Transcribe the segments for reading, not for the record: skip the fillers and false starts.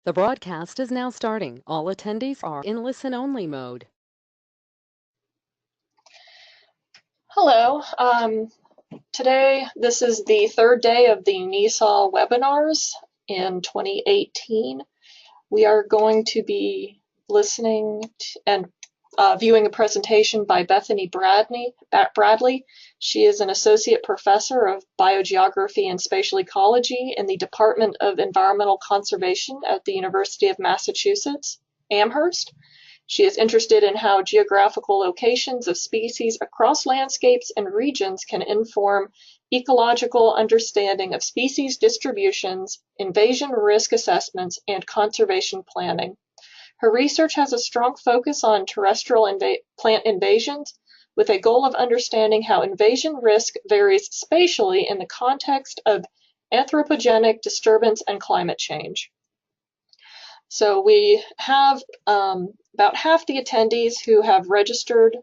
The broadcast is now starting. All attendees are in listen-only mode. Hello. Today, this is the third day of the NISAW webinars in 2018. We are going to be listening to, and viewing a presentation by Bethany Bradley. She is an associate professor of biogeography and spatial ecology in the Department of Environmental Conservation at the University of Massachusetts, Amherst. She is interested in how geographical locations of species across landscapes and regions can inform ecological understanding of species distributions, invasion risk assessments, and conservation planning. Her research has a strong focus on terrestrial plant invasions, with a goal of understanding how invasion risk varies spatially in the context of anthropogenic disturbance and climate change. So we have about half the attendees who have registered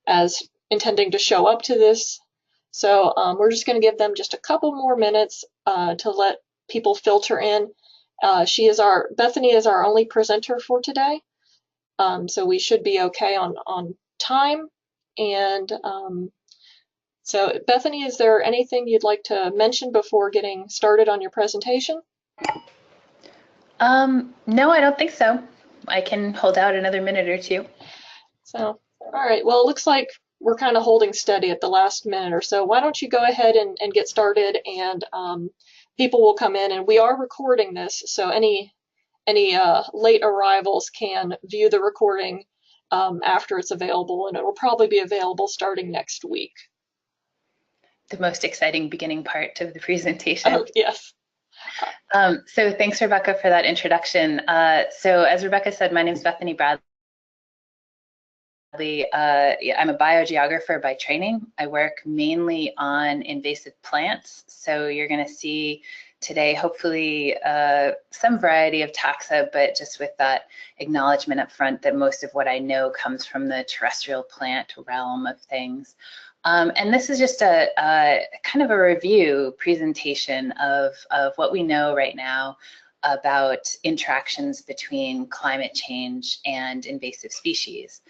as intending to show up to this. So we're just going to give them just a couple more minutes to let people filter in. Bethany is our only presenter for today, so we should be okay on time. And so Bethany, is there anything you'd like to mention before getting started on your presentation? No, I don't think so. I can hold out another minute or two. So, all right, well, it looks like we're kind of holding steady at the last minute or so. Why don't you go ahead and get started, and people will come in, and we are recording this, so any late arrivals can view the recording after it's available, and it will probably be available starting next week. The most exciting beginning part of the presentation. Oh, yes. So thanks, Rebecca, for that introduction. So as Rebecca said, my name is Bethany Bradley. I'm a biogeographer by training. I work mainly on invasive plants. So you're going to see today, hopefully, some variety of taxa, but just with that acknowledgement up front that most of what I know comes from the terrestrial plant realm of things. And this is just a kind of a review presentation of what we know right now about interactions between climate change and invasive species.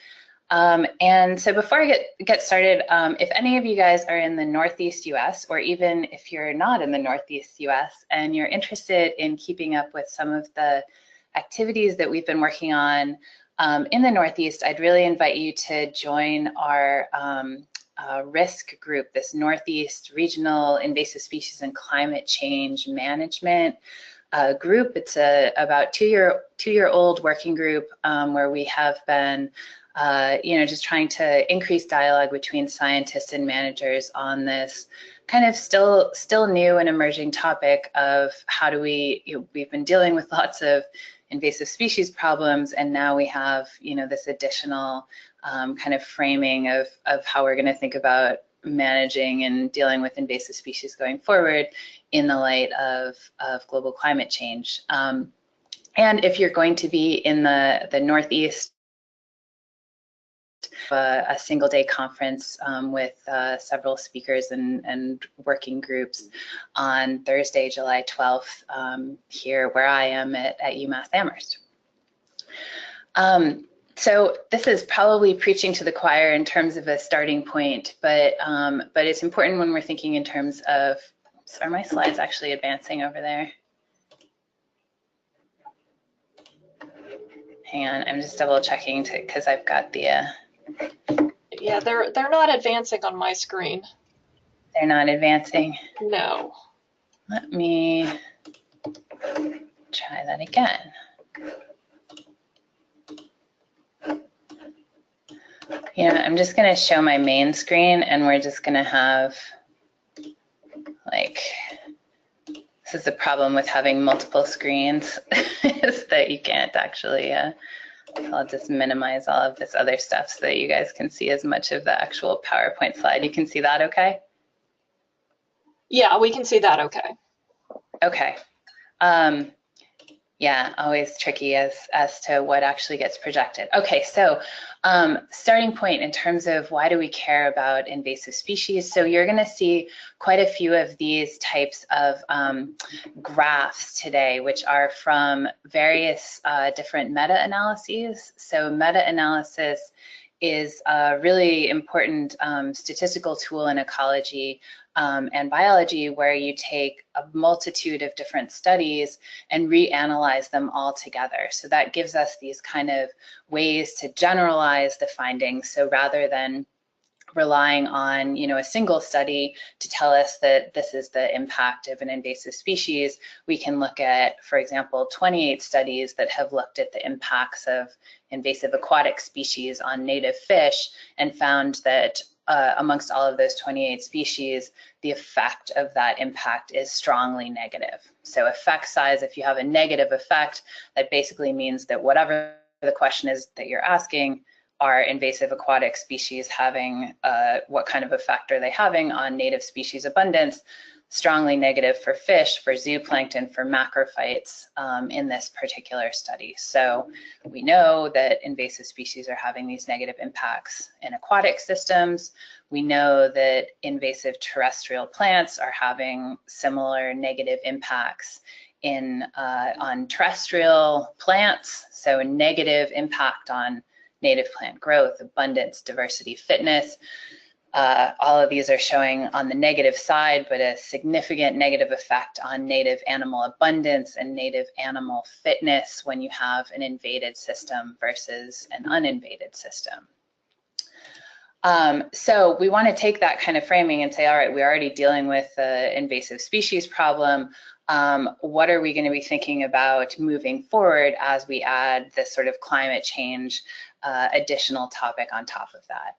And so before I get started, if any of you guys are in the Northeast US, or even if you're not in the Northeast US and you're interested in keeping up with some of the activities that we've been working on in the Northeast, I'd really invite you to join our risk group, this Northeast Regional Invasive Species and Climate Change Management group. It's a about two-year-old working group where we have been just trying to increase dialogue between scientists and managers on this kind of still new and emerging topic of how do we've been dealing with lots of invasive species problems, and now we have this additional kind of framing of how we're going to think about managing and dealing with invasive species going forward in the light of global climate change. And if you're going to be in the Northeast, a single-day conference with several speakers and working groups on Thursday, July 12th, here where I am at UMass Amherst. So this is probably preaching to the choir in terms of a starting point, but it's important when we're thinking in terms of, are my slides actually advancing over there? Hang on, I'm just double checking because I've got the Yeah, they're not advancing on my screen. They're not advancing? No. Let me try that again. I'm just going to show my main screen, and we're just going to have, this is the problem with having multiple screens, is that you can't actually, I'll just minimize all of this other stuff so that you guys can see as much of the actual PowerPoint slide. You can see that okay? Yeah, we can see that okay. Okay. Yeah, always tricky as to what actually gets projected. Okay, so starting point in terms of why do we care about invasive species? So you're going to see quite a few of these types of graphs today, which are from various different meta-analyses. So meta-analysis is a really important statistical tool in ecology and biology, where you take a multitude of different studies and reanalyze them all together. So that gives us these kind of ways to generalize the findings. So rather than relying on, a single study to tell us that this is the impact of an invasive species, we can look at, for example, 28 studies that have looked at the impacts of invasive aquatic species on native fish and found that amongst all of those 28 species, the effect of that impact is strongly negative. So effect size, if you have a negative effect, that basically means that whatever the question is that you're asking, are invasive aquatic species having, what kind of effect are they having on native species abundance? Strongly negative for fish, for zooplankton, for macrophytes in this particular study. So we know that invasive species are having these negative impacts in aquatic systems. We know that invasive terrestrial plants are having similar negative impacts on terrestrial plants. So a negative impact on native plant growth, abundance, diversity, fitness. All of these are showing on the negative side, but a significant negative effect on native animal abundance and native animal fitness when you have an invaded system versus an uninvaded system. So we want to take that kind of framing and say, all right, we're already dealing with the invasive species problem. What are we going to be thinking about moving forward as we add this sort of climate change additional topic on top of that?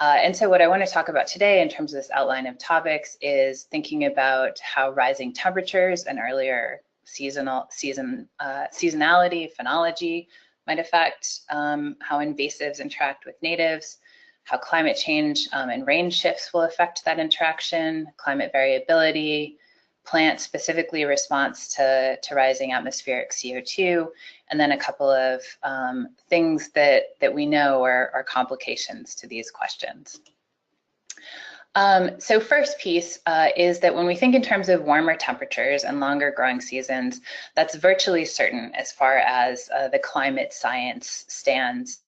And so what I want to talk about today in terms of this outline of topics is thinking about how rising temperatures and earlier seasonality, phenology might affect how invasives interact with natives, how climate change and range shifts will affect that interaction, climate variability, plant specifically response to rising atmospheric CO2, and then a couple of things that we know are complications to these questions. So first piece is that when we think in terms of warmer temperatures and longer growing seasons, that's virtually certain as far as the climate science stands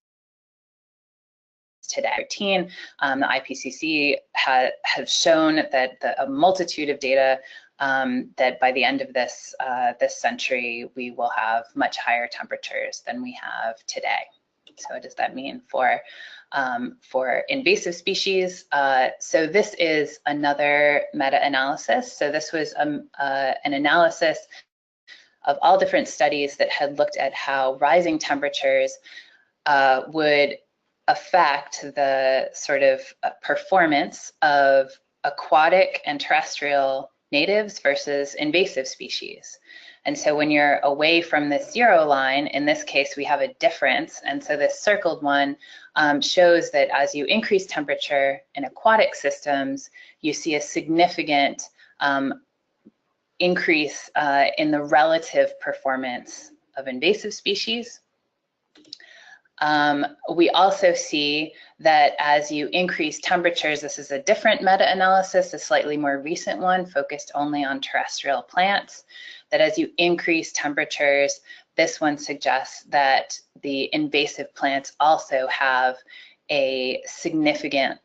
today. The IPCC have shown that a multitude of data that by the end of this century, we will have much higher temperatures than we have today. So what does that mean for invasive species? So this is another meta-analysis. So this was an analysis of all different studies that had looked at how rising temperatures would affect the sort of performance of aquatic and terrestrial natives versus invasive species. And so when you're away from this zero line, in this case, we have a difference. And so this circled one shows that as you increase temperature in aquatic systems, you see a significant increase in the relative performance of invasive species. We also see that as you increase temperatures, this is a different meta-analysis, a slightly more recent one focused only on terrestrial plants, that as you increase temperatures, this one suggests that the invasive plants also have a significant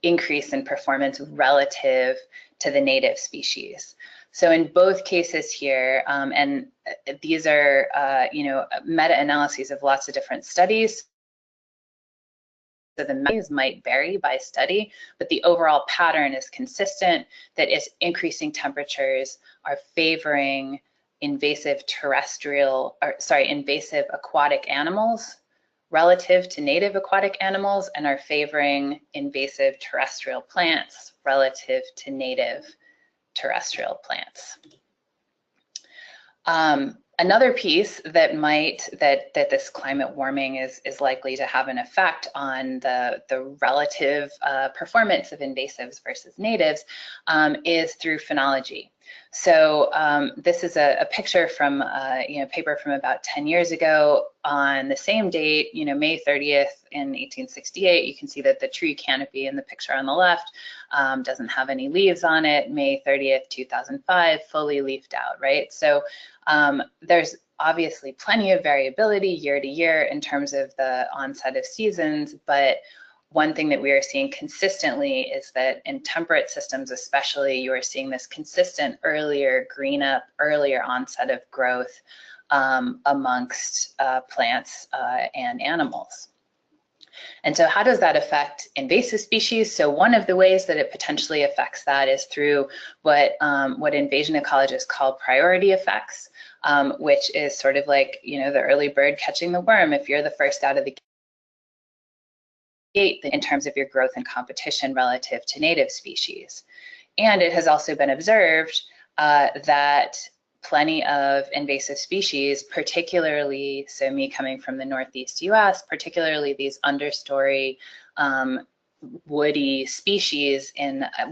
increase in performance relative to the native species. So in both cases here, and these are, meta-analyses of lots of different studies, so the measures might vary by study, but the overall pattern is consistent, that is increasing temperatures are favoring invasive aquatic animals relative to native aquatic animals, and are favoring invasive terrestrial plants relative to native terrestrial plants. Another piece that this climate warming is likely to have an effect on the relative performance of invasives versus natives is through phenology. So this is a picture from paper from about 10 years ago. On the same date, May 30th in 1868, you can see that the tree canopy in the picture on the left doesn't have any leaves on it. May 30th, 2005, fully leafed out, right? So there's obviously plenty of variability year to year in terms of the onset of seasons, but one thing that we are seeing consistently is that in temperate systems especially, you are seeing this consistent earlier green up, earlier onset of growth amongst plants and animals. And so how does that affect invasive species? So one of the ways that it potentially affects that is through what invasion ecologists call priority effects, which is sort of like, the early bird catching the worm. If you're the first out of the in terms of your growth and competition relative to native species. And it has also been observed that plenty of invasive species, particularly, so me coming from the Northeast US, particularly these understory woody species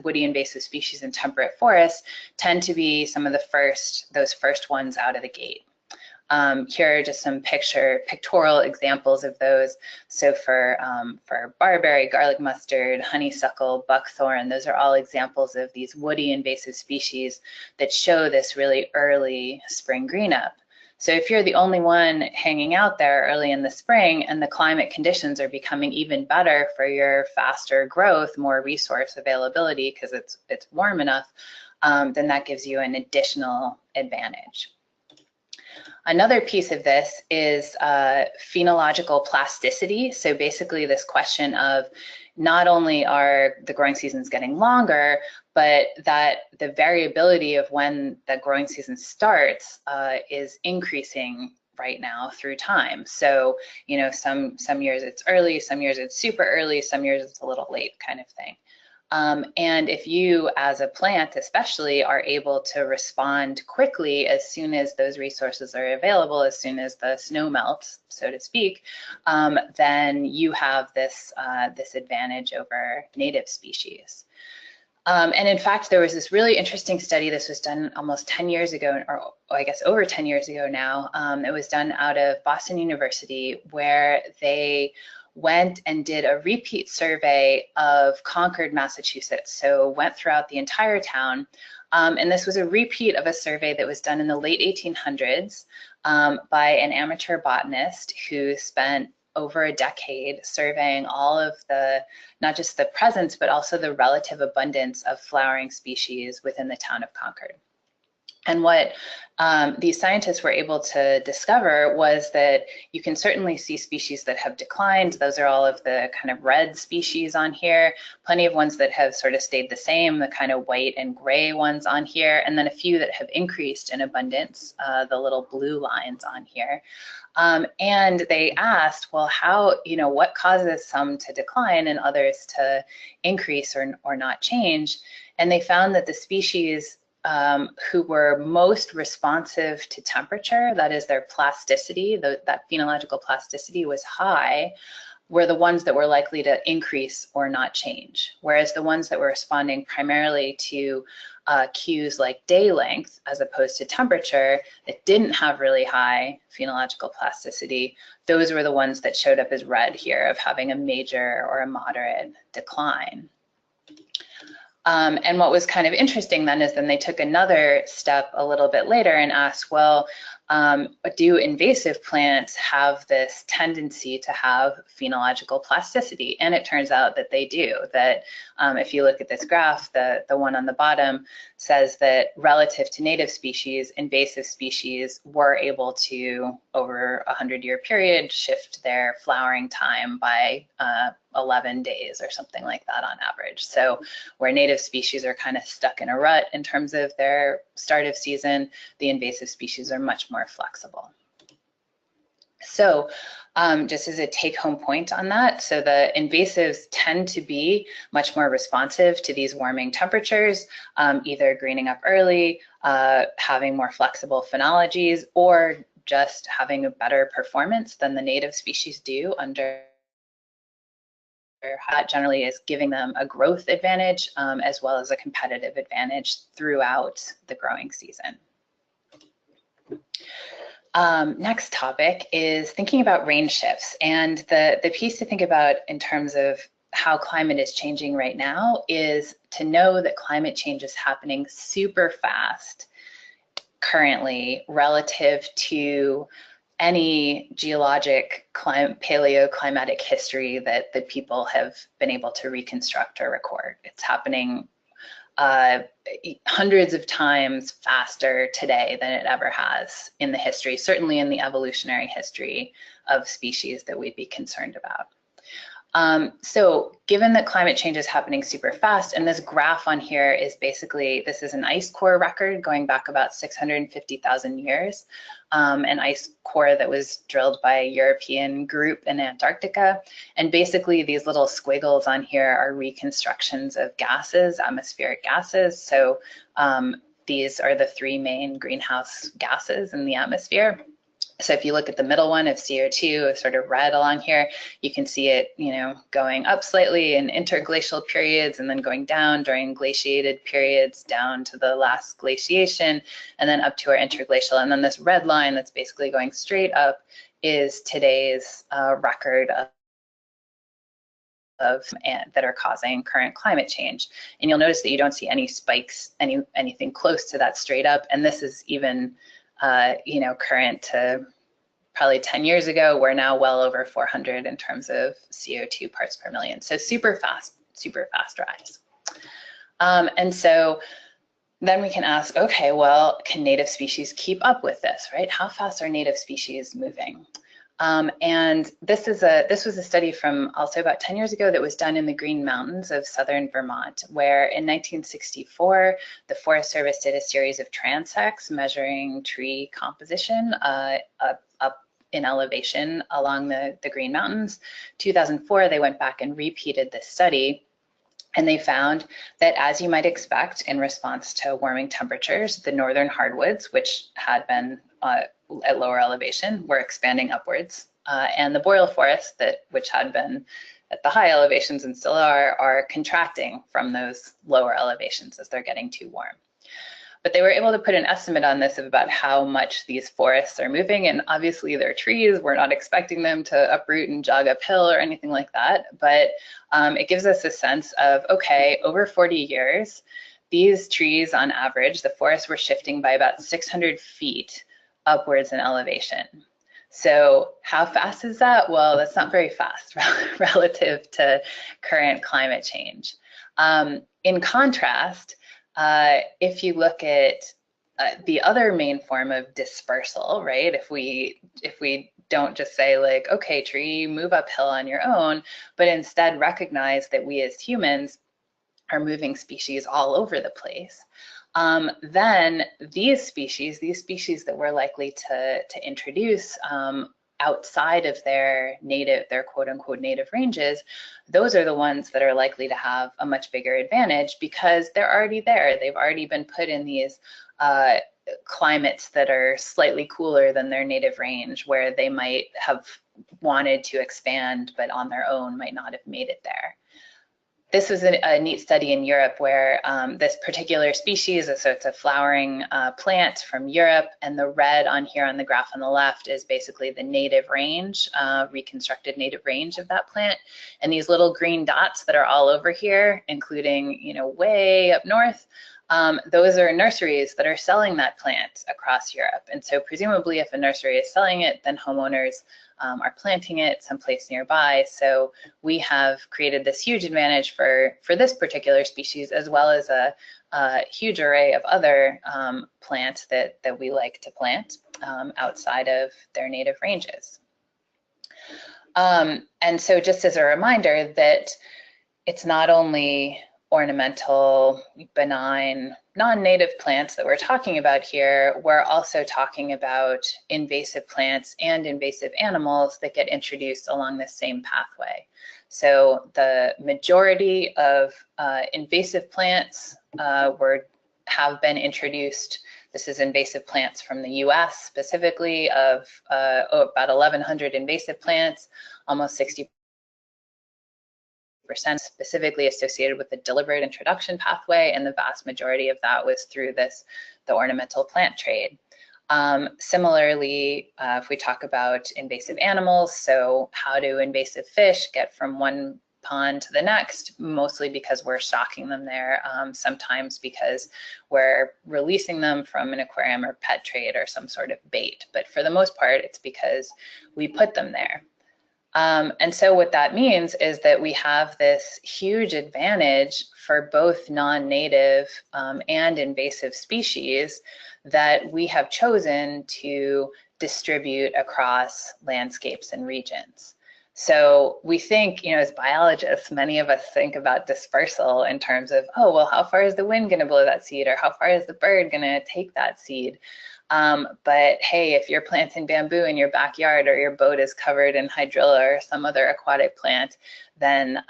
woody invasive species in temperate forests, tend to be some of those first ones out of the gate. Here are just some pictorial examples of those. So for barberry, garlic mustard, honeysuckle, buckthorn, those are all examples of these woody invasive species that show this really early spring green up. So if you're the only one hanging out there early in the spring and the climate conditions are becoming even better for your faster growth, more resource availability because it's warm enough, then that gives you an additional advantage. Another piece of this is phenological plasticity. So basically this question of not only are the growing seasons getting longer, but that the variability of when the growing season starts is increasing right now through time. So, some years it's early, some years it's super early, some years it's a little late kind of thing. And if you, as a plant especially, are able to respond quickly as soon as those resources are available, as soon as the snow melts, so to speak, then you have this advantage over native species. And in fact, there was this really interesting study. This was done almost 10 years ago, or I guess over 10 years ago now. It was done out of Boston University, where they went and did a repeat survey of Concord, Massachusetts. So went throughout the entire town. And this was a repeat of a survey that was done in the late 1800s by an amateur botanist who spent over a decade surveying all of not just the presence, but also the relative abundance of flowering species within the town of Concord. And what these scientists were able to discover was that you can certainly see species that have declined. Those are all of the kind of red species on here, plenty of ones that have sort of stayed the same, the kind of white and gray ones on here, and then a few that have increased in abundance, the little blue lines on here. And they asked, well, what causes some to decline and others to increase or not change? And they found that the species who were most responsive to temperature, that is their plasticity, that phenological plasticity was high, were the ones that were likely to increase or not change. Whereas the ones that were responding primarily to cues like day length as opposed to temperature that didn't have really high phenological plasticity, those were the ones that showed up as red here of having a major or a moderate decline. And what was kind of interesting then is then they took another step a little bit later and asked, well, do invasive plants have this tendency to have phenological plasticity? And it turns out that they do, that if you look at this graph, the one on the bottom says that relative to native species, invasive species were able to, over a 100-year period, shift their flowering time by 11 days or something like that on average. So where native species are kind of stuck in a rut in terms of their start of season, the invasive species are much more flexible. So just as a take-home point on that, so the invasives tend to be much more responsive to these warming temperatures, either greening up early, having more flexible phenologies, or just having a better performance than the native species do under that generally is giving them a growth advantage as well as a competitive advantage throughout the growing season. Next topic is thinking about range shifts. And the piece to think about in terms of how climate is changing right now is to know that climate change is happening super fast currently relative to any geologic paleoclimatic history that people have been able to reconstruct or record. It's happening hundreds of times faster today than it ever has in the history, certainly in the evolutionary history of species that we'd be concerned about. So given that climate change is happening super fast, and this graph on here is basically, this is an ice core record going back about 650,000 years, an ice core that was drilled by a European group in Antarctica. And basically these little squiggles on here are reconstructions of gases, atmospheric gases. So these are the three main greenhouse gases in the atmosphere. So if you look at the middle one of CO2, sort of red along here, you can see it, going up slightly in interglacial periods and then going down during glaciated periods down to the last glaciation and then up to our interglacial. And then this red line that's basically going straight up is today's record that are causing current climate change. And you'll notice that you don't see any spikes, anything close to that straight up. And this is even current to probably 10 years ago. We're now well over 400 in terms of CO2 parts per million. So super fast rise. And so then we can ask, okay, well, can native species keep up with this, right? How fast are native species moving? And this was a study from also about 10 years ago that was done in the Green Mountains of southern Vermont, where in 1964, the Forest Service did a series of transects measuring tree composition up in elevation along the Green Mountains. 2004, they went back and repeated this study. And they found that, as you might expect in response to warming temperatures, the northern hardwoods, which had been at lower elevation, were expanding upwards. And the boreal forests, which had been at the high elevations and still are contracting from those lower elevations as they're getting too warm. But they were able to put an estimate on this of about how much these forests are moving. And obviously they're trees. We're not expecting them to uproot and jog uphill or anything like that. But it gives us a sense of, okay, over 40 years, these trees on average, the forests were shifting by about 600 feet upwards in elevation. So how fast is that? Well, that's not very fast relative to current climate change. In contrast, if you look at the other main form of dispersal, right? If we don't just say like, okay, tree, move uphill on your own, but instead recognize that we as humans are moving species all over the place, then these species that we're likely to introduce outside of their quote unquote native ranges, those are the ones that are likely to have a much bigger advantage because they're already there. They've already been put in these climates that are slightly cooler than their native range, where they might have wanted to expand, but on their own might not have made it there. This was a neat study in Europe where this particular species, so it's a flowering plant from Europe, and the red on here on the graph on the left is basically the native range, reconstructed native range of that plant. And these little green dots that are all over here, including, way up north, those are nurseries that are selling that plant across Europe. And so presumably if a nursery is selling it, then homeowners are planting it someplace nearby. So we have created this huge advantage for this particular species, as well as a huge array of other plants that we like to plant outside of their native ranges. And so just as a reminder that it's not only ornamental, benign, non-native plants that we're talking about here, we're also talking about invasive plants and invasive animals that get introduced along the same pathway. So the majority of invasive plants have been introduced. This is invasive plants from the US specifically of about 1,100 invasive plants, almost 60% specifically associated with the deliberate introduction pathway, and the vast majority of that was through the ornamental plant trade. Similarly, if we talk about invasive animals, so how do invasive fish get from one pond to the next? Mostly because we're stocking them there, sometimes because we're releasing them from an aquarium or pet trade or some sort of bait, but for the most part, it's because we put them there. And so what that means is that we have this huge advantage for both non-native and invasive species that we have chosen to distribute across landscapes and regions. So we think, as biologists, many of us think about dispersal in terms of, oh, well, how far is the wind going to blow that seed, or how far is the bird going to take that seed? But hey, if you're planting bamboo in your backyard, or your boat is covered in hydrilla or some other aquatic plant, then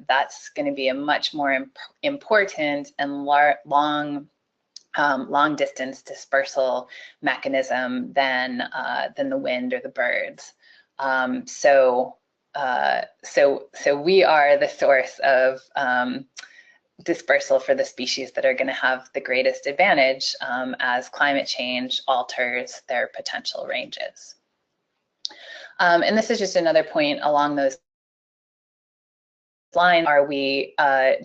that's going to be a much more important and long distance dispersal mechanism than the wind or the birds. So we are the source of dispersal for the species that are going to have the greatest advantage as climate change alters their potential ranges. And this is just another point along those lines. Are we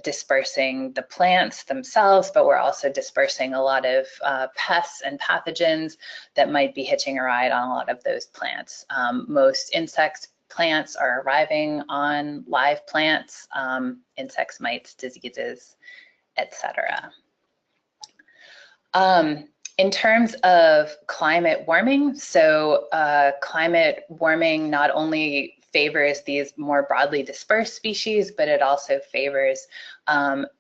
dispersing the plants themselves, but we're also dispersing a lot of pests and pathogens that might be hitching a ride on a lot of those plants. Most insects, plants are arriving on live plants, insects, mites, diseases, etc. In terms of climate warming, so climate warming not only favors these more broadly dispersed species, but it also favors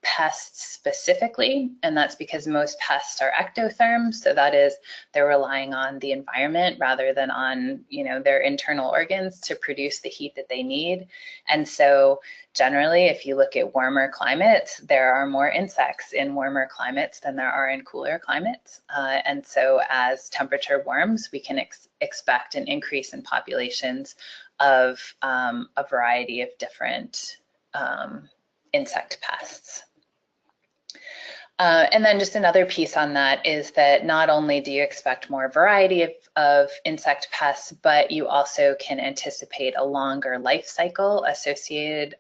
pests specifically, and that's because most pests are ectotherms, so that is, they're relying on the environment rather than on their internal organs to produce the heat that they need. And so generally, if you look at warmer climates, there are more insects in warmer climates than there are in cooler climates. And so as temperature warms, we can expect an increase in populations of a variety of different insect pests. And then just another piece on that is that not only do you expect more variety of insect pests, but you also can anticipate a longer life cycle associated,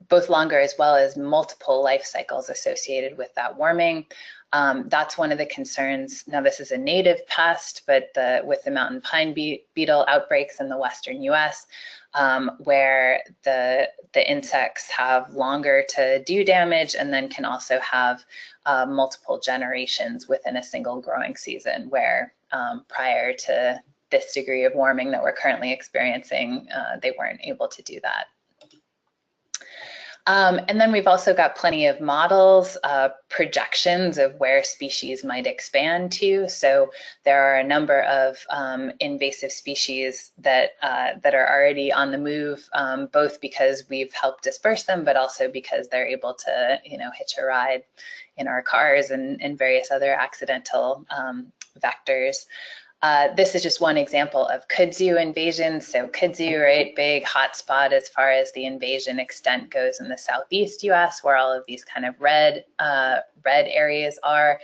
both longer as well as multiple life cycles associated with that warming. That's one of the concerns. Now, this is a native pest, but with the mountain pine beetle outbreaks in the western US, where the insects have longer to do damage and then can also have multiple generations within a single growing season, where prior to this degree of warming that we're currently experiencing, they weren't able to do that. And then we've also got plenty of models, projections of where species might expand to. So there are a number of invasive species that are already on the move, both because we've helped disperse them, but also because they're able to, hitch a ride in our cars and various other accidental vectors. This is just one example of kudzu invasion. So kudzu, right, big hotspot as far as the invasion extent goes in the southeast US, where all of these kind of red areas are.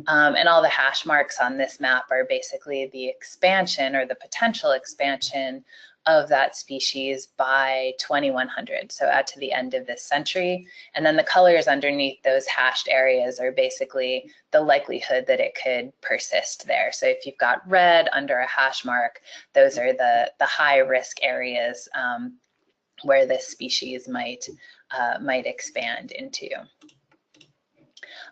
And all the hash marks on this map are basically the expansion or the potential expansion of that species by 2100, so out to the end of this century. And then the colors underneath those hashed areas are basically the likelihood that it could persist there. So if you've got red under a hash mark, those are the high risk areas where this species might expand into.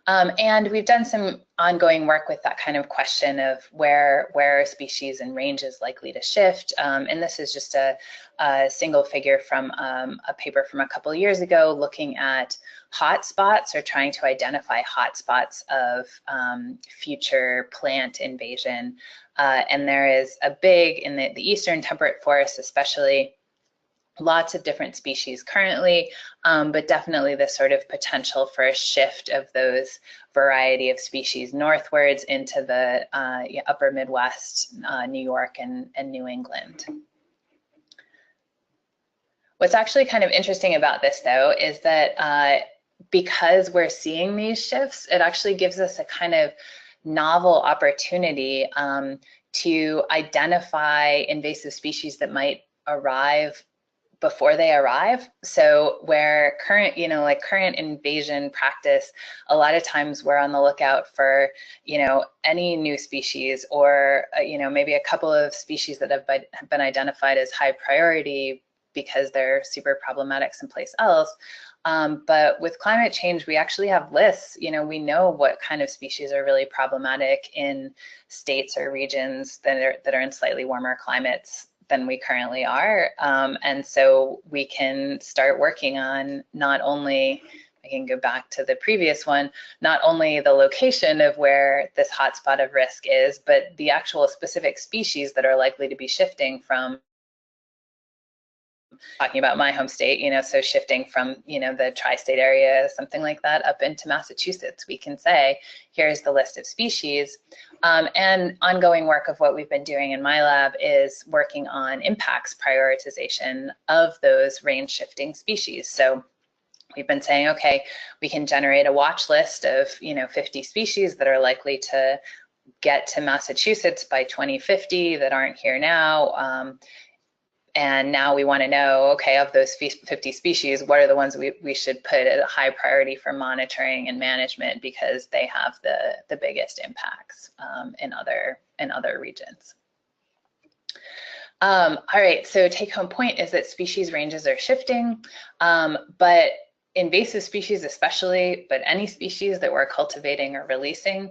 And we've done some ongoing work with that kind of question of where a species and range is likely to shift. And this is just a single figure from a paper from a couple of years ago looking at hotspots, or trying to identify hotspots of future plant invasion. And there is a big, in the eastern temperate forests especially, lots of different species currently, but definitely the sort of potential for a shift of those variety of species northwards into the upper Midwest, New York and New England. What's actually kind of interesting about this, though, is that because we're seeing these shifts, it actually gives us a kind of novel opportunity to identify invasive species that might arrive before they arrive. So where current, like current invasion practice, a lot of times we're on the lookout for, any new species or, maybe a couple of species that have been identified as high priority because they're super problematic someplace else. But with climate change, we actually have lists. We know what kind of species are really problematic in states or regions that are in slightly warmer climates than we currently are. And so we can start working on not only, I can go back to the previous one, not only the location of where this hotspot of risk is, but the actual specific species that are likely to be shifting from, talking about my home state, so shifting from, the tri-state area, something like that, up into Massachusetts, we can say, here's the list of species. And ongoing work of what we've been doing in my lab is working on impacts prioritization of those range shifting species. So we've been saying, okay, we can generate a watch list of, 50 species that are likely to get to Massachusetts by 2050 that aren't here now. And now we want to know, okay, of those 50 species, what are the ones we should put at a high priority for monitoring and management because they have the biggest impacts in other regions. All right, so take home point is that species ranges are shifting, but invasive species especially, but any species that we're cultivating or releasing,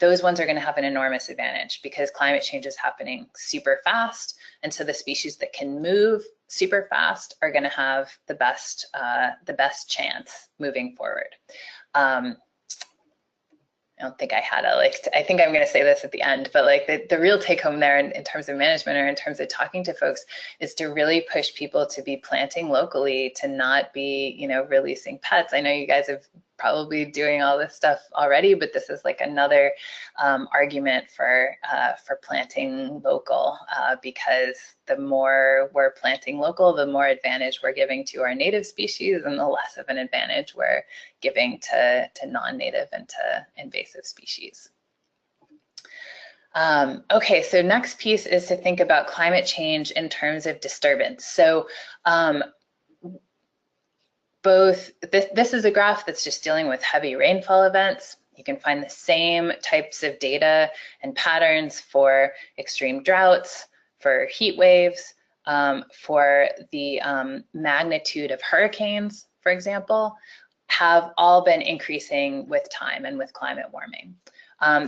those ones are going to have an enormous advantage because climate change is happening super fast. And so the species that can move super fast are going to have the best chance moving forward. I don't think I had I think I'm going to say this at the end, but the real take home there in terms of management or in terms of talking to folks is to really push people to be planting locally, to not be, releasing pets. I know you guys have probably doing all this stuff already, but this is like another argument for planting local because the more we're planting local, the more advantage we're giving to our native species and the less of an advantage we're giving to non-native and to invasive species. Okay, so next piece is to think about climate change in terms of disturbance. So this is a graph that's just dealing with heavy rainfall events. You can find the same types of data and patterns for extreme droughts, for heat waves, for the magnitude of hurricanes, for example, have all been increasing with time and with climate warming.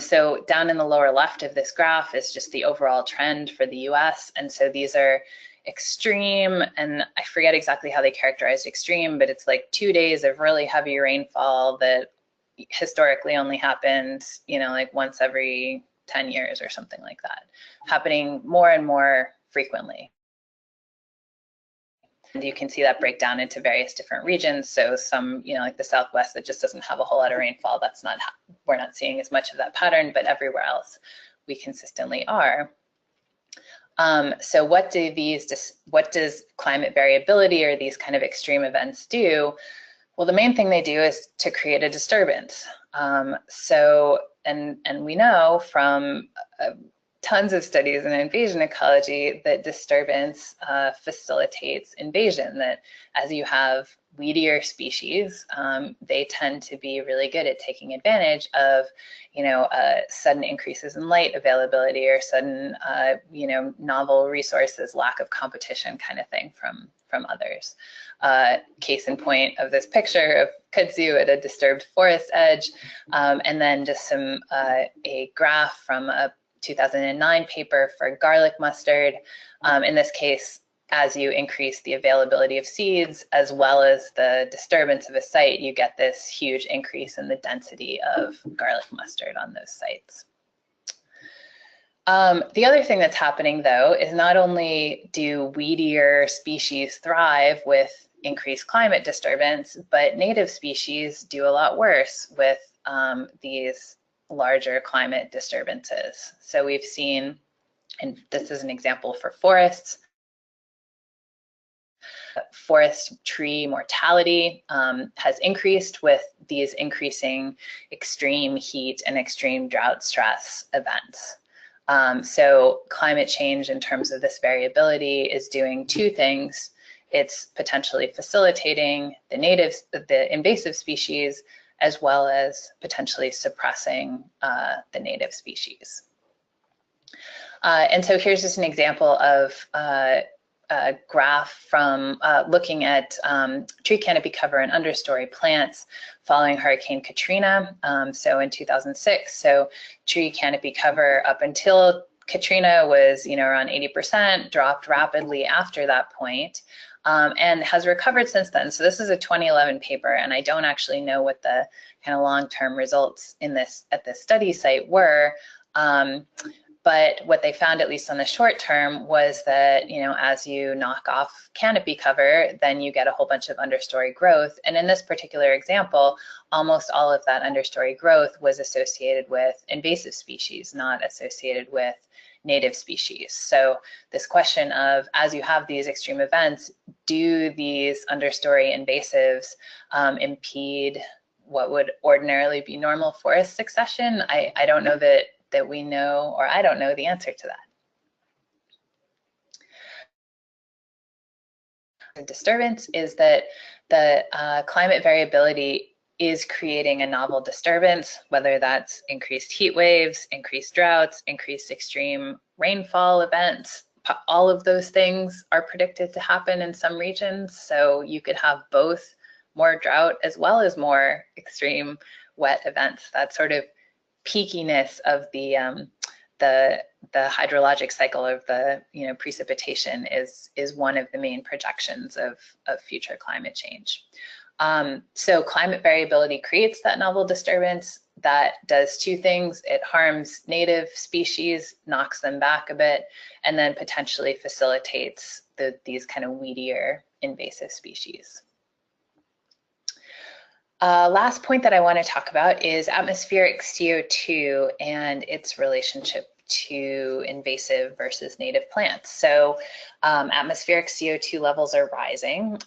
So down in the lower left of this graph is just the overall trend for the US. And so these are extreme, and I forget exactly how they characterized extreme, but it's like 2 days of really heavy rainfall that historically only happened, like once every 10 years or something like that, happening more and more frequently. And you can see that break down into various different regions. So some, like the Southwest that just doesn't have a whole lot of rainfall, we're not seeing as much of that pattern, but everywhere else we consistently are. So what does climate variability or these kind of extreme events do? Well, the main thing they do is to create a disturbance. And we know from tons of studies in invasion ecology that disturbance facilitates invasion, that as you have weedier species, they tend to be really good at taking advantage of, sudden increases in light availability or sudden, novel resources, lack of competition kind of thing from others. Case in point of this picture of kudzu at a disturbed forest edge, and then just a graph from a 2009 paper for garlic mustard. In this case, as you increase the availability of seeds as well as the disturbance of a site, you get this huge increase in the density of garlic mustard on those sites. The other thing that's happening, though, is not only do weedier species thrive with increased climate disturbance, but native species do a lot worse with these larger climate disturbances. So we've seen, and this is an example for forests, Forest tree mortality has increased with these increasing extreme heat and extreme drought stress events. So climate change in terms of this variability is doing two things. It's potentially facilitating the invasive species, as well as potentially suppressing the native species. And so here's just an example of a graph from looking at tree canopy cover and understory plants following Hurricane Katrina. So in 2006, so tree canopy cover up until Katrina was, around 80%, dropped rapidly after that point, and has recovered since then. So this is a 2011 paper, and I don't actually know what the kind of long-term results at this study site were. But what they found, at least on the short term, was that, as you knock off canopy cover, then you get a whole bunch of understory growth. And in this particular example, almost all of that understory growth was associated with invasive species, not associated with native species. So this question of, as you have these extreme events, do these understory invasives impede what would ordinarily be normal forest succession? I don't know that we know, or I don't know the answer to that. The disturbance is that the climate variability is creating a novel disturbance, whether that's increased heat waves, increased droughts, increased extreme rainfall events. All of those things are predicted to happen in some regions. So you could have both more drought as well as more extreme wet events. That sort of peakiness of the hydrologic cycle of the precipitation is one of the main projections of future climate change. So climate variability creates that novel disturbance that does two things. It harms native species, knocks them back a bit, and then potentially facilitates these kind of weedier invasive species. Last point that I want to talk about is atmospheric CO2 and its relationship to invasive versus native plants. So atmospheric CO2 levels are rising.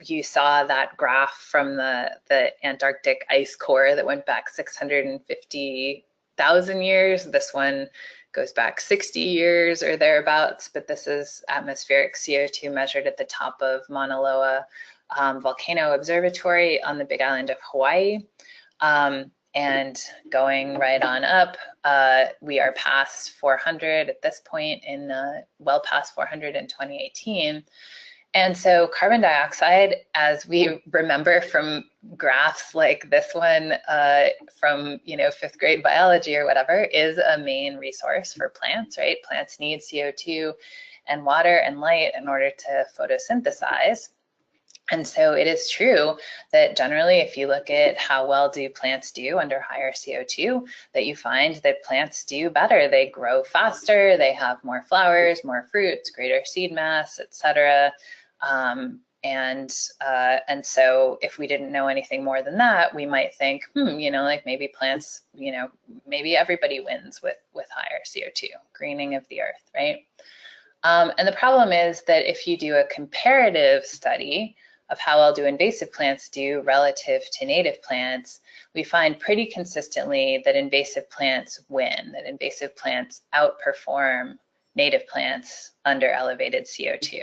You saw that graph from the Antarctic ice core that went back 650,000 years. This one goes back 60 years or thereabouts, but this is atmospheric CO2 measured at the top of Mauna Loa Volcano Observatory on the Big Island of Hawaii. And going right on up, we are past 400 at this point, well past 400 in 2018. And so carbon dioxide, as we remember from graphs like this one from 5th grade biology or whatever, is a main resource for plants, right? Plants need CO2 and water and light in order to photosynthesize. And so it is true that generally, if you look at how well do plants do under higher CO2, that you find that plants do better. They grow faster, they have more flowers, more fruits, greater seed mass, etc. And so if we didn't know anything more than that, we might think, like maybe plants, maybe everybody wins with higher CO2, greening of the earth, right? And the problem is that if you do a comparative study of how well do invasive plants do relative to native plants, we find pretty consistently that invasive plants win, that invasive plants outperform native plants under elevated CO2.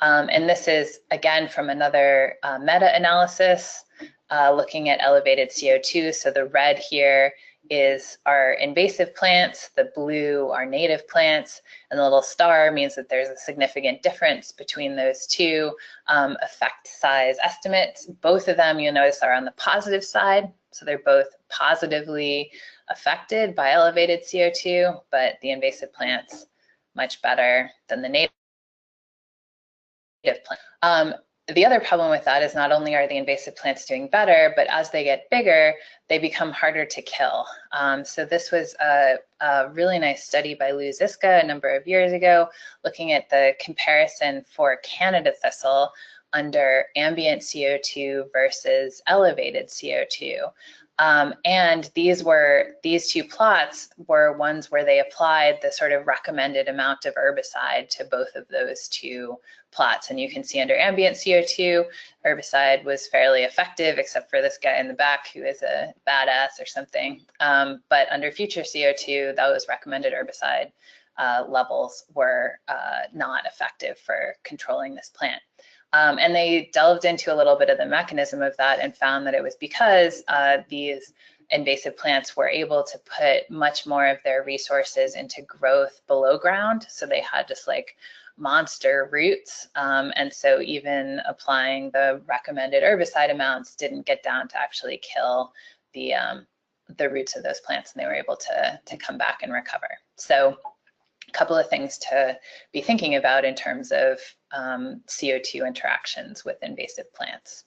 And this is, again, from another meta-analysis looking at elevated CO2. So the red here is our invasive plants, the blue are native plants, and the little star means that there's a significant difference between those two effect size estimates. Both of them, you'll notice, are on the positive side, so they're both positively affected by elevated CO2, but the invasive plants much better than the native plants. The other problem with that is not only are the invasive plants doing better, but as they get bigger, they become harder to kill. So this was a really nice study by Lou Ziska a number of years ago, looking at the comparison for Canada thistle under ambient CO2 versus elevated CO2. And these two plots were ones where they applied the sort of recommended amount of herbicide to both of those two plots. And you can see under ambient CO2, herbicide was fairly effective, except for this guy in the back who is a badass or something. But under future CO2, those recommended herbicide levels were not effective for controlling this plant. And they delved into a little bit of the mechanism of that and found that it was because these invasive plants were able to put much more of their resources into growth below ground. So they had just like monster roots. And so even applying the recommended herbicide amounts didn't get down to actually kill the roots of those plants, and they were able to come back and recover. So a couple of things to be thinking about in terms of CO2 interactions with invasive plants.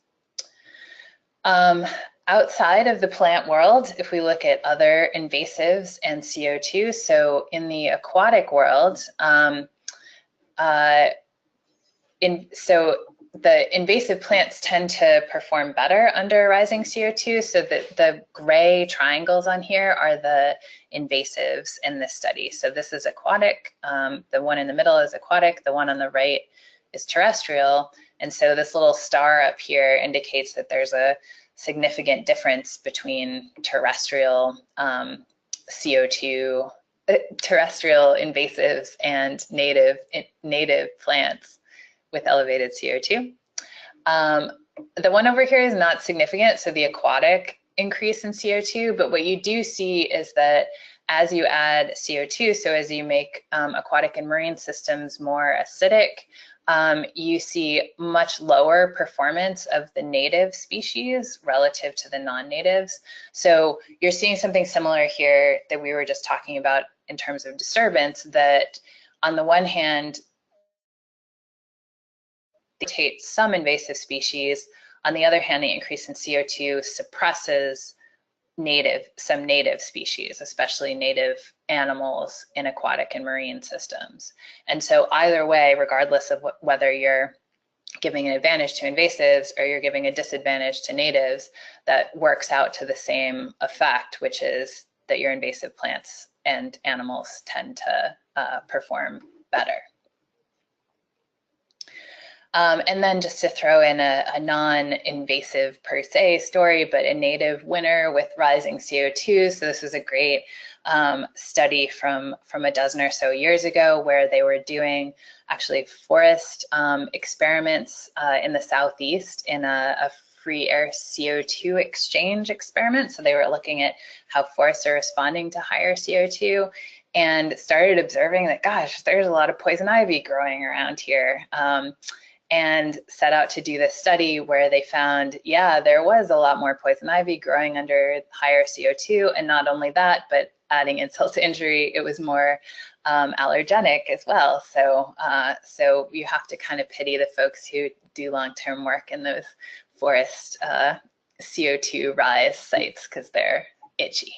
Outside of the plant world, if we look at other invasives and CO2, so in the aquatic world, so the invasive plants tend to perform better under rising CO2. So the gray triangles on here are the invasives in this study. So this is aquatic, the one in the middle is aquatic, the one on the right is terrestrial. And so this little star up here indicates that there's a significant difference between terrestrial CO2, terrestrial invasives and native plants with elevated CO2. The one over here is not significant, so the aquatic increase in CO2, but what you do see is that as you add CO2, so as you make aquatic and marine systems more acidic, you see much lower performance of the native species relative to the non-natives. So you're seeing something similar here that we were just talking about in terms of disturbance, that on the one hand, some invasive species. On the other hand, the increase in CO2 suppresses some native species, especially native animals in aquatic and marine systems. And so either way, regardless of whether you're giving an advantage to invasives or you're giving a disadvantage to natives, that works out to the same effect, which is that your invasive plants and animals tend to perform better. And then just to throw in a non-invasive per se story, but a native winner with rising CO2. So this was a great study from a dozen or so years ago where they were doing actually forest experiments in the Southeast in a free air CO2 exchange experiment. So they were looking at how forests are responding to higher CO2 and started observing that, gosh, there's a lot of poison ivy growing around here. And set out to do this study where they found, yeah, there was a lot more poison ivy growing under higher CO2. And not only that, but adding insult to injury, it was more allergenic as well. So, so you have to kind of pity the folks who do long-term work in those forest CO2 rise sites because they're itchy.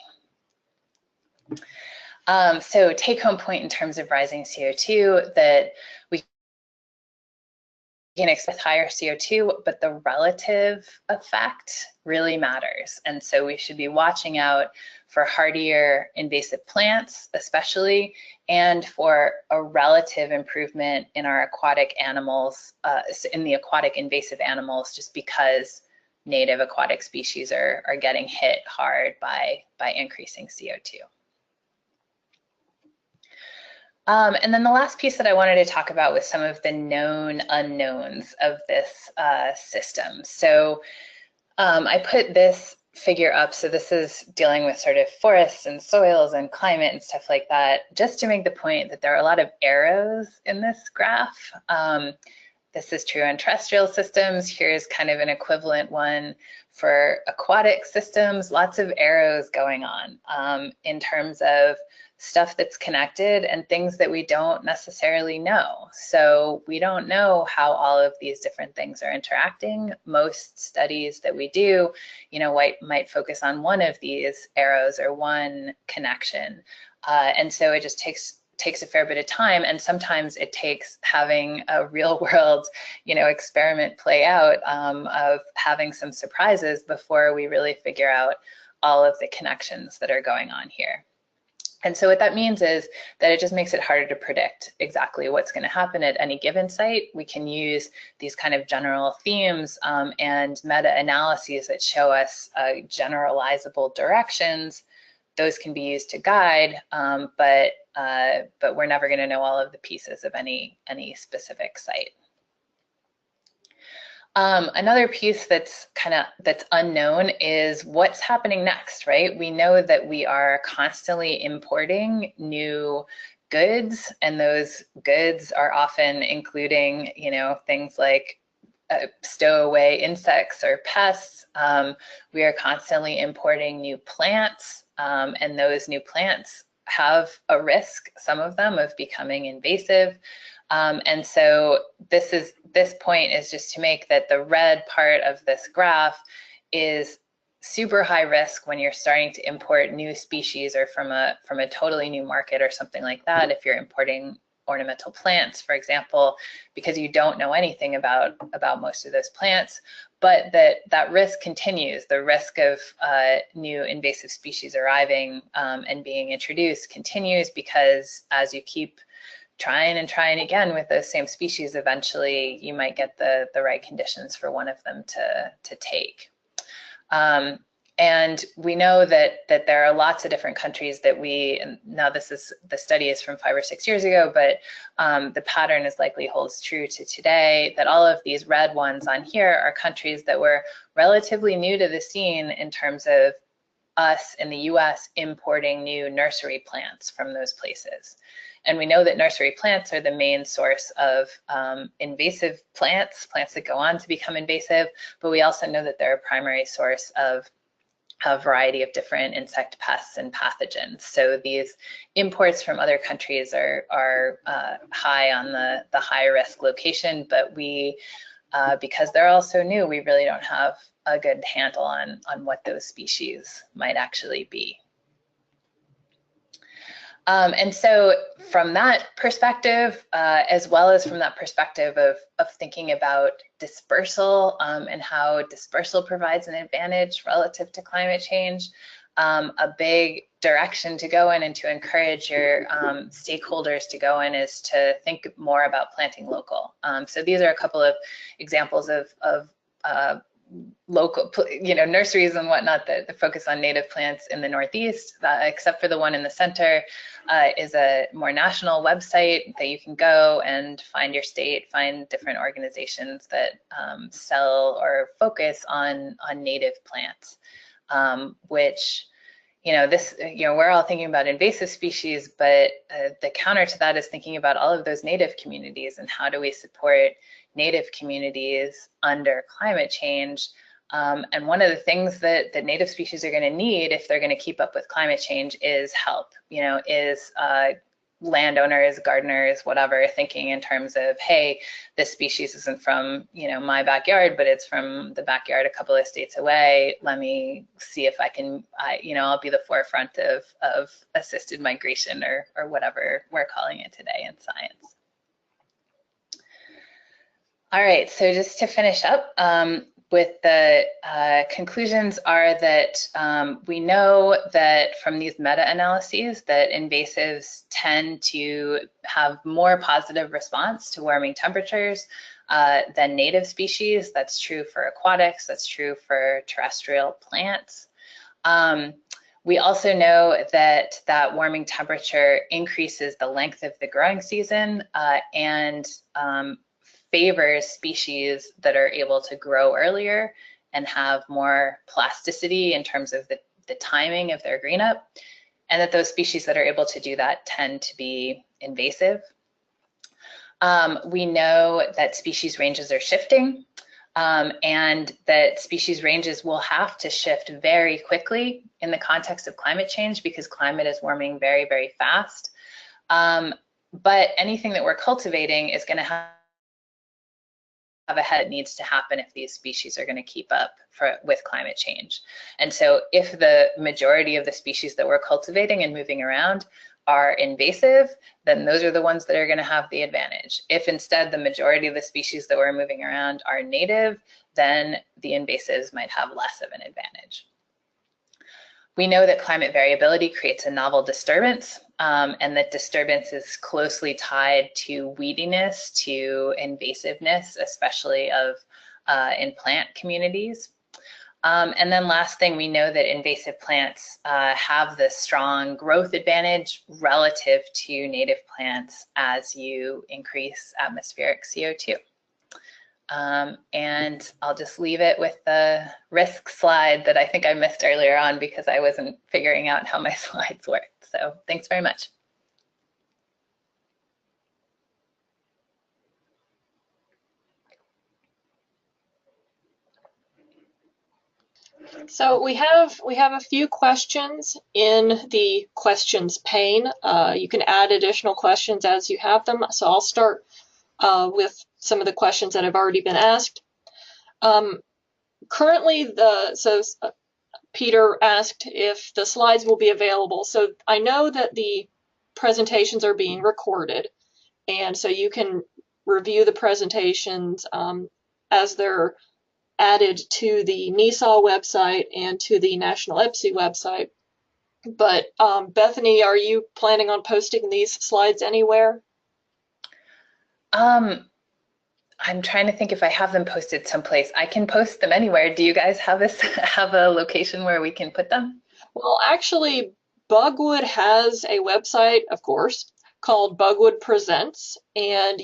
So take-home point in terms of rising CO2, that we can expect higher CO2, but the relative effect really matters. And so we should be watching out for hardier invasive plants, especially, and for a relative improvement in our aquatic animals, in the aquatic invasive animals, just because native aquatic species are getting hit hard by increasing CO2. And then the last piece that I wanted to talk about was some of the known unknowns of this system. So I put this figure up. So this is dealing with sort of forests and soils and climate and stuff like that, just to make the point that there are a lot of arrows in this graph. This is true in terrestrial systems. Here's kind of an equivalent one for aquatic systems, lots of arrows going on in terms of stuff that's connected and things that we don't necessarily know. So we don't know how all of these different things are interacting. Most studies that we do, you know, might focus on one of these arrows or one connection. And so it just takes a fair bit of time, and sometimes it takes having a real world, you know, experiment play out of having some surprises before we really figure out all of the connections that are going on here. And so what that means is that it just makes it harder to predict exactly what's going to happen at any given site. We can use these kind of general themes and meta-analyses that show us generalizable directions. Those can be used to guide, but we're never going to know all of the pieces of any specific site. Another piece that's unknown is what's happening next, right? We know that we are constantly importing new goods, and those goods are often including, things like stowaway insects or pests. We are constantly importing new plants, and those new plants have a risk, some of them, of becoming invasive. And so this point is just to make that the red part of this graph is super high risk when you're starting to import new species or from a totally new market or something like that. If you're importing ornamental plants, for example, because you don't know anything about most of those plants, but that risk continues. The risk of new invasive species arriving and being introduced continues, because as you keep trying and trying again with those same species, eventually you might get the right conditions for one of them to take. And we know that there are lots of different countries that and now the study is from 5 or 6 years ago, but the pattern is likely holds true to today, that all of these red ones on here are countries that were relatively new to the scene in terms of us in the US importing new nursery plants from those places. And we know that nursery plants are the main source of invasive plants that go on to become invasive, but we also know that they're a primary source of a variety of different insect pests and pathogens. So these imports from other countries are high on the high risk location, but because they're all so new, we really don't have a good handle on what those species might actually be. And so from that perspective, as well as from that perspective of thinking about dispersal and how dispersal provides an advantage relative to climate change, a big direction to go in and to encourage your stakeholders to go in is to think more about planting local. So these are a couple of examples of local, nurseries and whatnot that focus on native plants in the Northeast, except for the one in the center, is a more national website that you can go and find your state, find different organizations that sell or focus on native plants, which, we're all thinking about invasive species, but the counter to that is thinking about all of those native communities and how do we support native communities under climate change. And one of the things that native species are going to need if they're going to keep up with climate change is help, is landowners, gardeners, whatever, thinking in terms of, hey, this species isn't from, my backyard, but it's from the backyard a couple of states away. Let me see if I can, I'll be the forefront of assisted migration or whatever we're calling it today in science. All right, so just to finish up, with the conclusions are that we know that from these meta-analyses that invasives tend to have more positive response to warming temperatures than native species. That's true for aquatics, that's true for terrestrial plants. We also know that warming temperature increases the length of the growing season and favors species that are able to grow earlier and have more plasticity in terms of the timing of their green up, and that those species that are able to do that tend to be invasive. We know that species ranges are shifting and that species ranges will have to shift very quickly in the context of climate change because climate is warming very, very fast. But anything that we're cultivating is going to have a head needs to happen if these species are going to keep up with climate change. And so if the majority of the species that we're cultivating and moving around are invasive, then those are the ones that are going to have the advantage. If instead the majority of the species that we're moving around are native, then the invasives might have less of an advantage. We know that climate variability creates a novel disturbance, and that disturbance is closely tied to weediness, to invasiveness, especially of in plant communities. And then last thing, we know that invasive plants have this strong growth advantage relative to native plants as you increase atmospheric CO2. And I'll just leave it with the risk slide that I think I missed earlier on because I wasn't figuring out how my slides worked. So thanks very much. So we have a few questions in the questions pane. You can add additional questions as you have them. So I'll start with some of the questions that have already been asked. Currently, Peter asked if the slides will be available. So I know that the presentations are being recorded, and so you can review the presentations as they're added to the NISAW website and to the National EPSI website. But Bethany, are you planning on posting these slides anywhere? I'm trying to think if I have them posted someplace. I can post them anywhere. Do you guys have a location where we can put them? Well, actually, Bugwood has a website, of course, called Bugwood Presents, and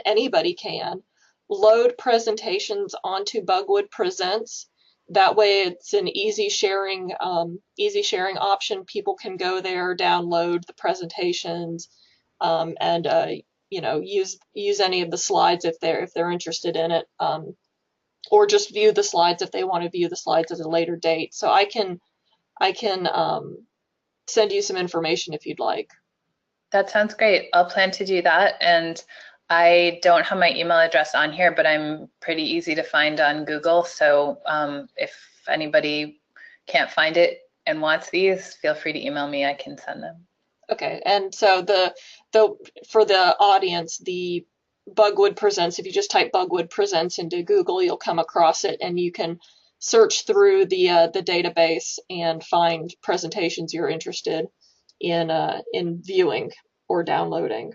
anybody can, load presentations onto Bugwood Presents. That way, it's an easy sharing option. People can go there, download the presentations, and use any of the slides if they're interested in it, or just view the slides if they want to view the slides at a later date. So I can send you some information if you'd like. That sounds great. I'll plan to do that. And I don't have my email address on here, but I'm pretty easy to find on Google. So if anybody can't find it and wants these, feel free to email me. I can send them. Okay, and so for the audience, the Bugwood Presents, if you just type Bugwood Presents into Google, you'll come across it, and you can search through the database and find presentations you're interested in viewing or downloading.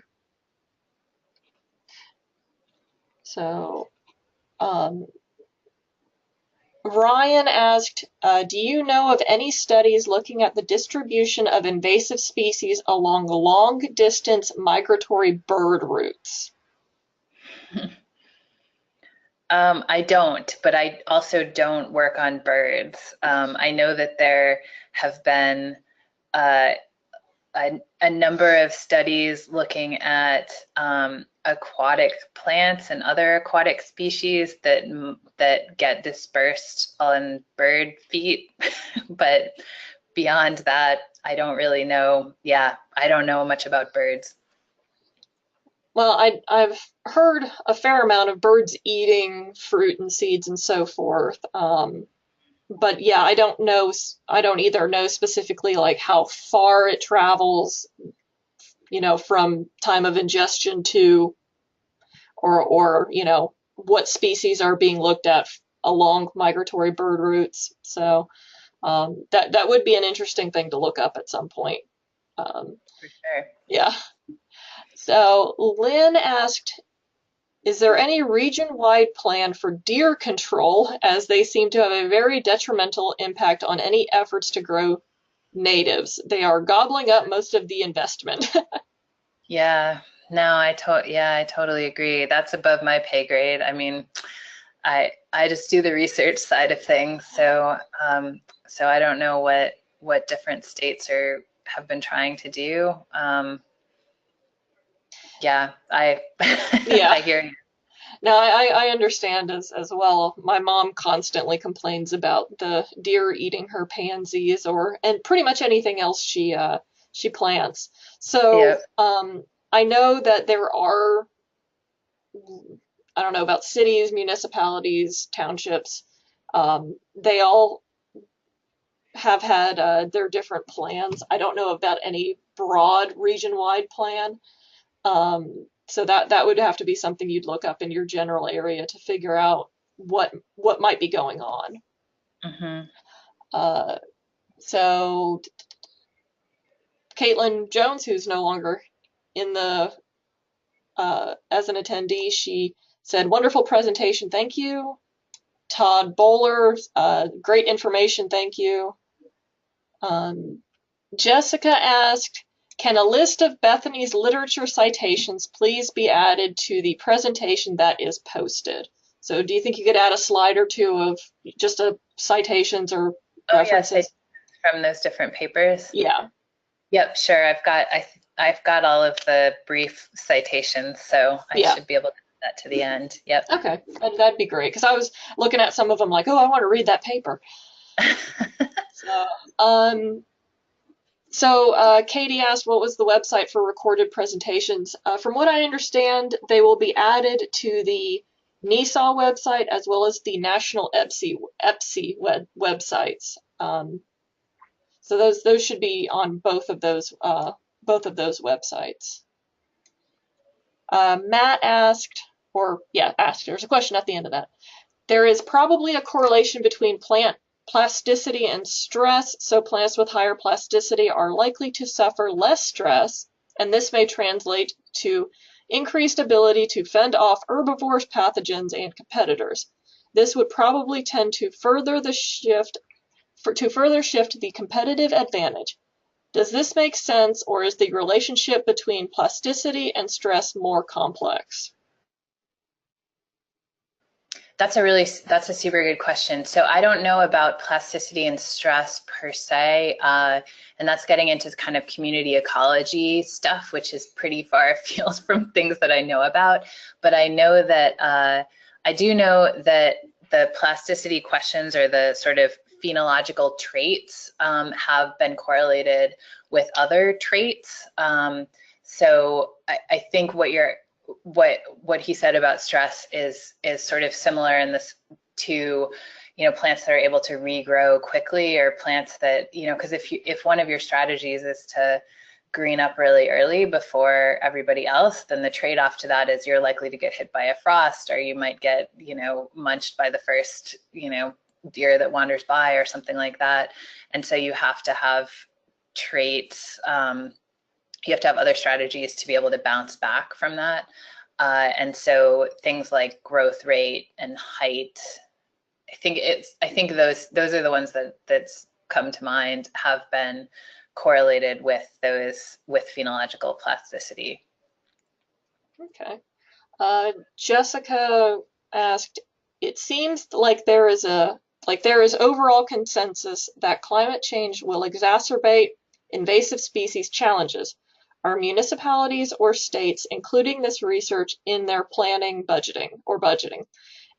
So Ryan asked, do you know of any studies looking at the distribution of invasive species along long-distance migratory bird routes? I don't, but I also don't work on birds. I know that there have been a number of studies looking at aquatic plants and other aquatic species that get dispersed on bird feet, but beyond that, I don't really know. Yeah, I don't know much about birds. Well, I've heard a fair amount of birds eating fruit and seeds and so forth. But yeah, I don't know. I don't either know specifically like how far it travels, from time of ingestion to, or what species are being looked at along migratory bird routes. So that would be an interesting thing to look up at some point. For sure. Yeah. So Lynn asked, is there any region-wide plan for deer control, as they seem to have a very detrimental impact on any efforts to grow natives? They are gobbling up most of the investment. Yeah, no, I totally agree. That's above my pay grade. I mean, I just do the research side of things, so so I don't know what different states have been trying to do. Yeah, Yeah. I hear you. No, I understand as well. My mom constantly complains about the deer eating her pansies and pretty much anything else she plants. So Yep. I know that there are, I don't know about cities, municipalities, townships. They all have had their different plans. I don't know about any broad region-wide plan. So that would have to be something you'd look up in your general area to figure out what might be going on. Mm-hmm. So Caitlin Jones, who's no longer in the as an attendee, she said, "Wonderful presentation, thank you." Todd Bowler, great information, thank you. Jessica asked, "Can a list of Bethany's literature citations please be added to the presentation that is posted?" So do you think you could add a slide or two of just citations or references? Yes, from those different papers. Yeah. Yep, sure. I've got all of the brief citations, so I should be able to add that to the end. Yep. Okay, that'd be great, because I was looking at some of them like, oh, I want to read that paper. So, Katie asked, what was the website for recorded presentations? From what I understand, they will be added to the NISAW website as well as the National EPSI websites. So those should be on both of those websites. Matt asked, there's a question at the end of that. There is probably a correlation between plant plasticity and stress, so plants with higher plasticity are likely to suffer less stress, and this may translate to increased ability to fend off herbivores, pathogens, and competitors. This would probably tend to further shift the competitive advantage. Does this make sense, or is the relationship between plasticity and stress more complex? That's a super good question. So I don't know about plasticity and stress per se, and that's getting into kind of community ecology stuff, which is pretty far afield from things that I know about. But I know that I do know that the plasticity questions, or the sort of phenological traits, have been correlated with other traits. So I think what he said about stress is sort of similar in this to, plants that are able to regrow quickly, or plants that, because if one of your strategies is to green up really early before everybody else, then the trade-off to that is you're likely to get hit by a frost, or you might get, munched by the first, deer that wanders by, or something like that. And so you have to have traits, you have to have other strategies to be able to bounce back from that. And so things like growth rate and height, I think those are the ones that's come to mind, have been correlated with phenological plasticity. Okay. Jessica asked, it seems like there is overall consensus that climate change will exacerbate invasive species challenges. Are municipalities or states including this research in their planning, budgeting?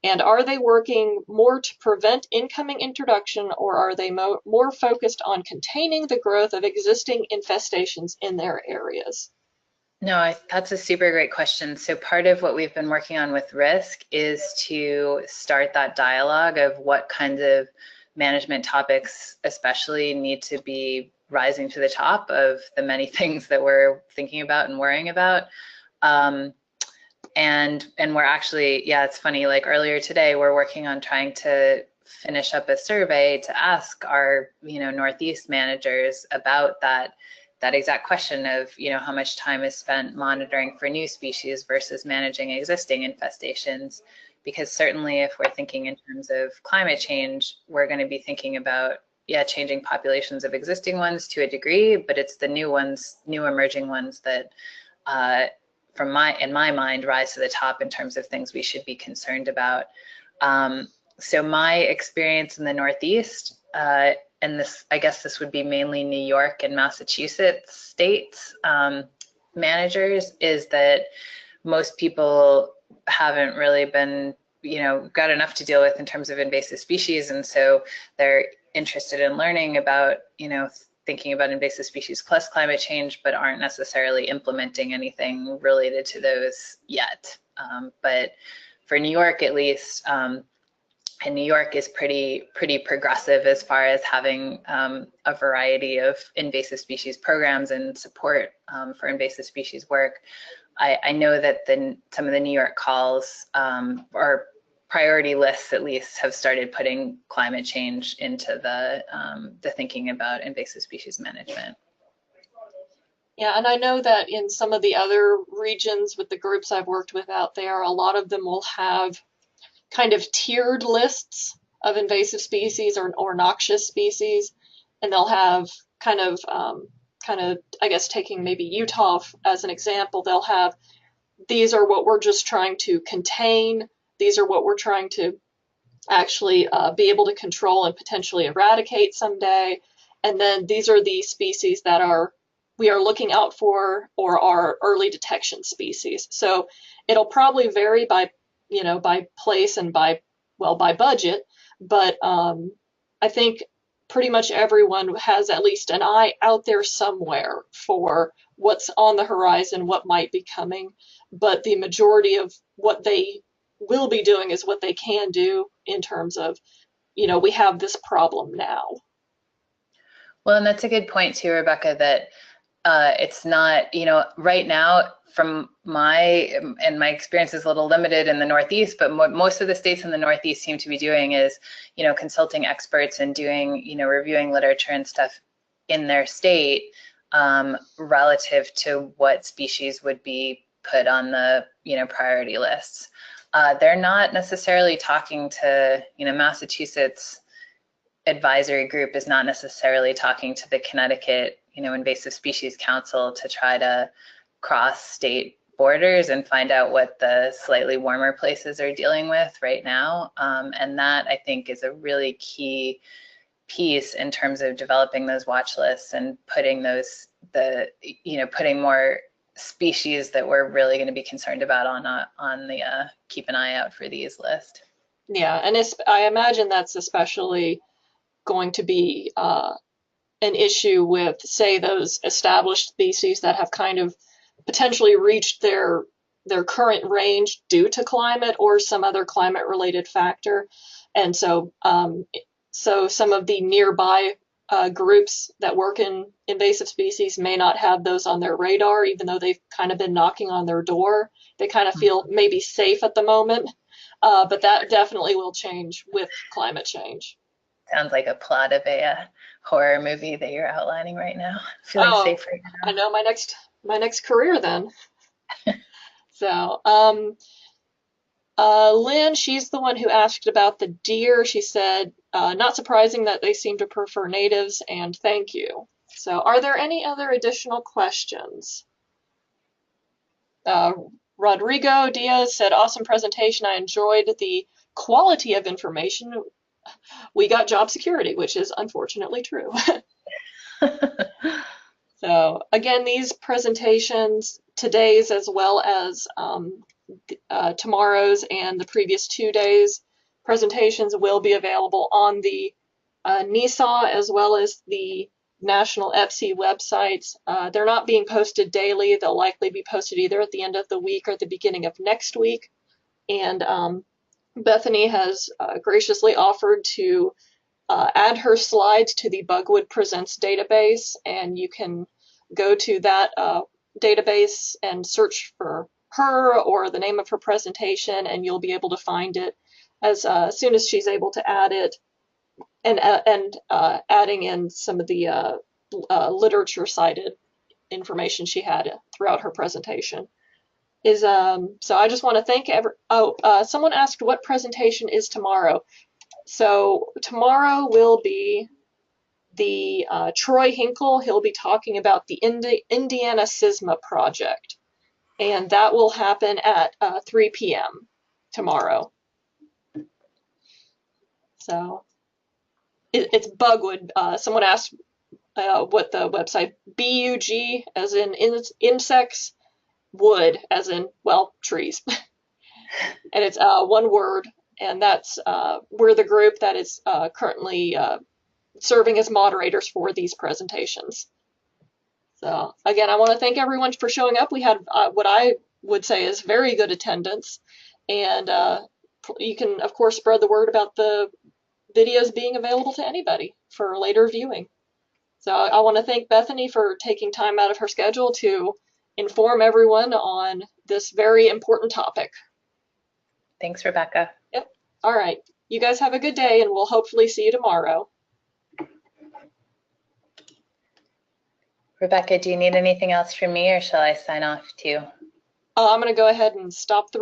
And are they working more to prevent incoming introduction, or are they more focused on containing the growth of existing infestations in their areas? No, that's a super great question. So part of what we've been working on with risk is to start that dialogue of what kinds of management topics especially need to be rising to the top of the many things that we're thinking about and worrying about. And we're actually, it's funny, like earlier today, we're working on trying to finish up a survey to ask our, Northeast managers about that exact question of, how much time is spent monitoring for new species versus managing existing infestations. Because certainly if we're thinking in terms of climate change, we're going to be thinking about, changing populations of existing ones to a degree, but it's the new emerging ones that, in my mind, rise to the top in terms of things we should be concerned about. So my experience in the Northeast, and I guess this would be mainly New York and Massachusetts states managers, is that most people haven't really been, got enough to deal with in terms of invasive species, and so they're interested in learning about, thinking about invasive species plus climate change, but aren't necessarily implementing anything related to those yet. But for New York, at least, and New York is pretty progressive as far as having a variety of invasive species programs and support for invasive species work. I know that some of the New York calls are priority lists at least have started putting climate change into the thinking about invasive species management. Yeah, and I know that in some of the other regions with the groups I've worked with out there, a lot of them will have kind of tiered lists of invasive species or noxious species, and they'll have I guess taking maybe Utah as an example, they'll have these are what we're just trying to contain, these are what we're trying to actually be able to control and potentially eradicate someday, and then these are the species that we are looking out for or are early detection species. So it'll probably vary by by place and by budget, but I think pretty much everyone has at least an eye out there somewhere for what's on the horizon, what might be coming, but the majority of what they will be doing is what they can do in terms of, we have this problem now. Well, and that's a good point too, Rebecca, that it's not, right now from my experience is a little limited in the Northeast, but what most of the states in the Northeast seem to be doing is, consulting experts and doing, reviewing literature and stuff in their state relative to what species would be put on the, priority lists. They're not necessarily talking to, Massachusetts advisory group is not necessarily talking to the Connecticut, Invasive Species Council to try to cross state borders and find out what the slightly warmer places are dealing with right now. And that, I think, is a really key piece in terms of developing those watch lists and putting putting more species that we're really going to be concerned about on the keep an eye out for these list. Yeah, and I imagine that's especially going to be an issue with, say, those established species that have kind of potentially reached their current range due to climate or some other climate related factor. And so some of the nearby groups that work in invasive species may not have those on their radar, even though they've kind of been knocking on their door. They kind of feel maybe safe at the moment, but that definitely will change with climate change. Sounds like a plot of a horror movie that you're outlining right now. Feeling safe right now. I know my next career then. So, Lynn, she's the one who asked about the deer. She said, not surprising that they seem to prefer natives, and thank you. So, are there any other additional questions? Rodrigo Diaz said, awesome presentation. I enjoyed the quality of information. We got job security, which is unfortunately true. So again, these presentations, today's as well as tomorrow's and the previous 2 days presentations will be available on the NISAW as well as the National EPSI websites. They're not being posted daily. They'll likely be posted either at the end of the week or at the beginning of next week. And Bethany has graciously offered to add her slides to the Bugwood Presents database, and you can go to that database and search for her or the name of her presentation, and you'll be able to find it as soon as she's able to add it, and adding in some of the literature cited information she had throughout her presentation. So I just want to thank someone asked what presentation is tomorrow. So tomorrow will be the Troy Hinkle. He'll be talking about the Indiana SISMA project, and that will happen at 3 p.m. tomorrow. So it's Bugwood. Someone asked what the website, BUG as in insects, wood as in, well, trees. And it's one word, and that's we're the group that is currently serving as moderators for these presentations. So again, I want to thank everyone for showing up. We had what I would say is very good attendance, and you can of course spread the word about the videos being available to anybody for later viewing. So I want to thank Bethany for taking time out of her schedule to inform everyone on this very important topic. Thanks, Rebecca. Yep. All right. You guys have a good day, and we'll hopefully see you tomorrow. Rebecca, do you need anything else from me, or shall I sign off too? I'm going to go ahead and stop the